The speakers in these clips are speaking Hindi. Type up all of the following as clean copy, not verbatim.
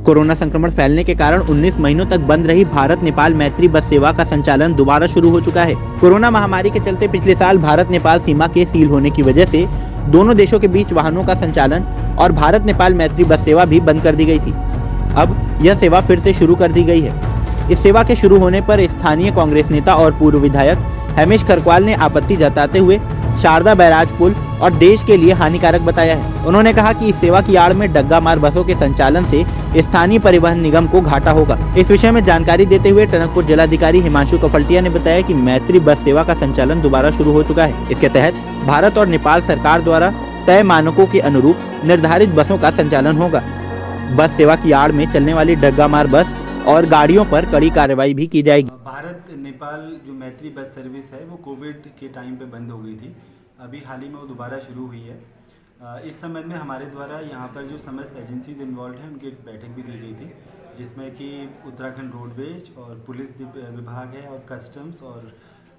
कोरोना संक्रमण फैलने के कारण 19 महीनों तक बंद रही भारत नेपाल मैत्री बस सेवा का संचालन दोबारा शुरू हो चुका है। कोरोना महामारी के चलते पिछले साल भारत नेपाल सीमा के सील होने की वजह से दोनों देशों के बीच वाहनों का संचालन और भारत नेपाल मैत्री बस सेवा भी बंद कर दी गई थी। अब यह सेवा फिर से शुरू कर दी गई है। इस सेवा के शुरू होने पर स्थानीय कांग्रेस नेता और पूर्व विधायक हेमेश खरक्वाल ने आपत्ति जताते हुए शारदा बैराज पुल और देश के लिए हानिकारक बताया है। उन्होंने कहा कि इस सेवा की आड़ में डग्गा मार बसों के संचालन से स्थानीय परिवहन निगम को घाटा होगा। इस विषय में जानकारी देते हुए टनकपुर जिलाधिकारी हिमांशु कफल्टिया ने बताया कि मैत्री बस सेवा का संचालन दोबारा शुरू हो चुका है। इसके तहत भारत और नेपाल सरकार द्वारा तय मानकों के अनुरूप निर्धारित बसों का संचालन होगा। बस सेवा की आड़ में चलने वाली डग्गा मार बस और गाड़ियों पर कड़ी कार्रवाई भी की जाएगी। भारत नेपाल जो मैत्री बस सर्विस है वो कोविड के टाइम पे बंद हो गई थी। अभी हाल ही में वो दोबारा शुरू हुई है। इस संबंध में हमारे द्वारा यहाँ पर जो समस्त एजेंसीज इन्वॉल्व हैं उनकी एक बैठक भी ली गई थी, जिसमें कि उत्तराखंड रोडवेज और पुलिस विभाग है और कस्टम्स और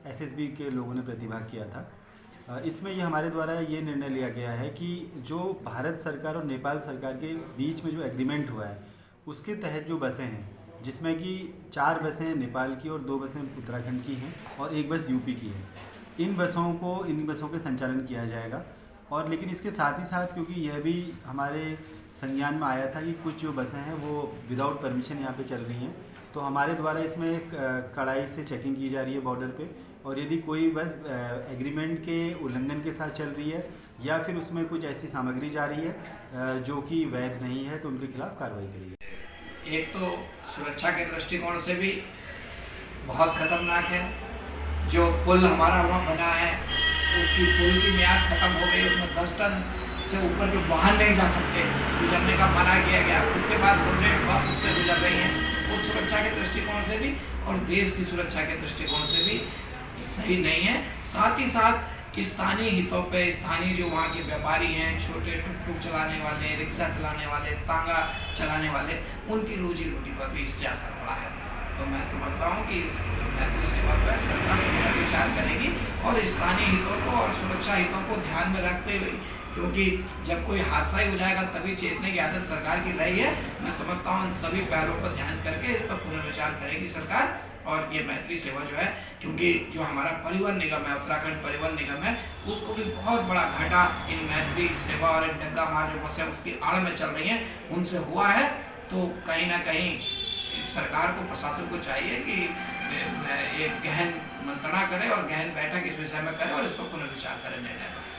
एसएसबी के लोगों ने प्रतिभाग किया था। इसमें ये हमारे द्वारा ये निर्णय लिया गया है कि जो भारत सरकार और नेपाल सरकार के बीच में जो एग्रीमेंट हुआ है उसके तहत जो बसें हैं, जिसमें कि 4 बसें नेपाल की और 2 बसें उत्तराखंड की हैं और 1 बस यूपी की है, इन बसों के संचालन किया जाएगा। और लेकिन इसके साथ ही साथ क्योंकि यह भी हमारे संज्ञान में आया था कि कुछ जो बसें हैं वो विदाउट परमिशन यहाँ पे चल रही हैं, तो हमारे द्वारा इसमें एक कड़ाई से चेकिंग की जा रही है बॉर्डर पे, और यदि कोई बस एग्रीमेंट के उल्लंघन के साथ चल रही है या फिर उसमें कुछ ऐसी सामग्री जा रही है जो कि वैध नहीं है, तो उनके खिलाफ कार्रवाई करेगी। एक तो सुरक्षा के दृष्टिकोण से भी बहुत खतरनाक है। जो पुल हमारा वहाँ बना है उसकी पुल की मियाद ख़त्म हो गई, उसमें 10 टन से ऊपर के वाहन नहीं जा सकते, गुजरने का मना किया गया। उसके बाद गवर्नमेंट बस उससे गुजर रही है। उस सुरक्षा के दृष्टिकोण से भी और देश की सुरक्षा के दृष्टिकोण से भी सही नहीं है। साथ ही साथ स्थानीय हितों पे स्थानीय जो वहाँ के व्यापारी हैं, छोटे टुक चलाने वाले, रिक्शा चलाने वाले, तांगा चलाने वाले, उनकी रोजी रोटी पर भी इससे असर पड़ा है। तो मैं समझता हूँ कि इस मैत्री सेवा पर सरकार विचार करेगी और स्थानीय हितों को और सुरक्षा हितों को ध्यान में रखते हुए, क्योंकि जब कोई हादसा ही हो जाएगा तभी चेतने की आदत सरकार की रही है। मैं समझता हूँ इन सभी पहलों पर ध्यान करके इस पर पुनर्विचार करेगी सरकार। और ये मैत्री सेवा जो है, क्योंकि जो हमारा परिवहन निगम है, उत्तराखंड परिवहन निगम है, उसको भी बहुत बड़ा घाटा इन मैत्री सेवा और इन डग्गा मार जो बसें उसकी आड़ में चल रही हैं उनसे हुआ है। तो कहीं ना कहीं सरकार को, प्रशासन को चाहिए कि एक गहन मंत्रणा करे और गहन बैठक इस विषय में करे और इस पर पुनर्विचार करे निर्णय पर।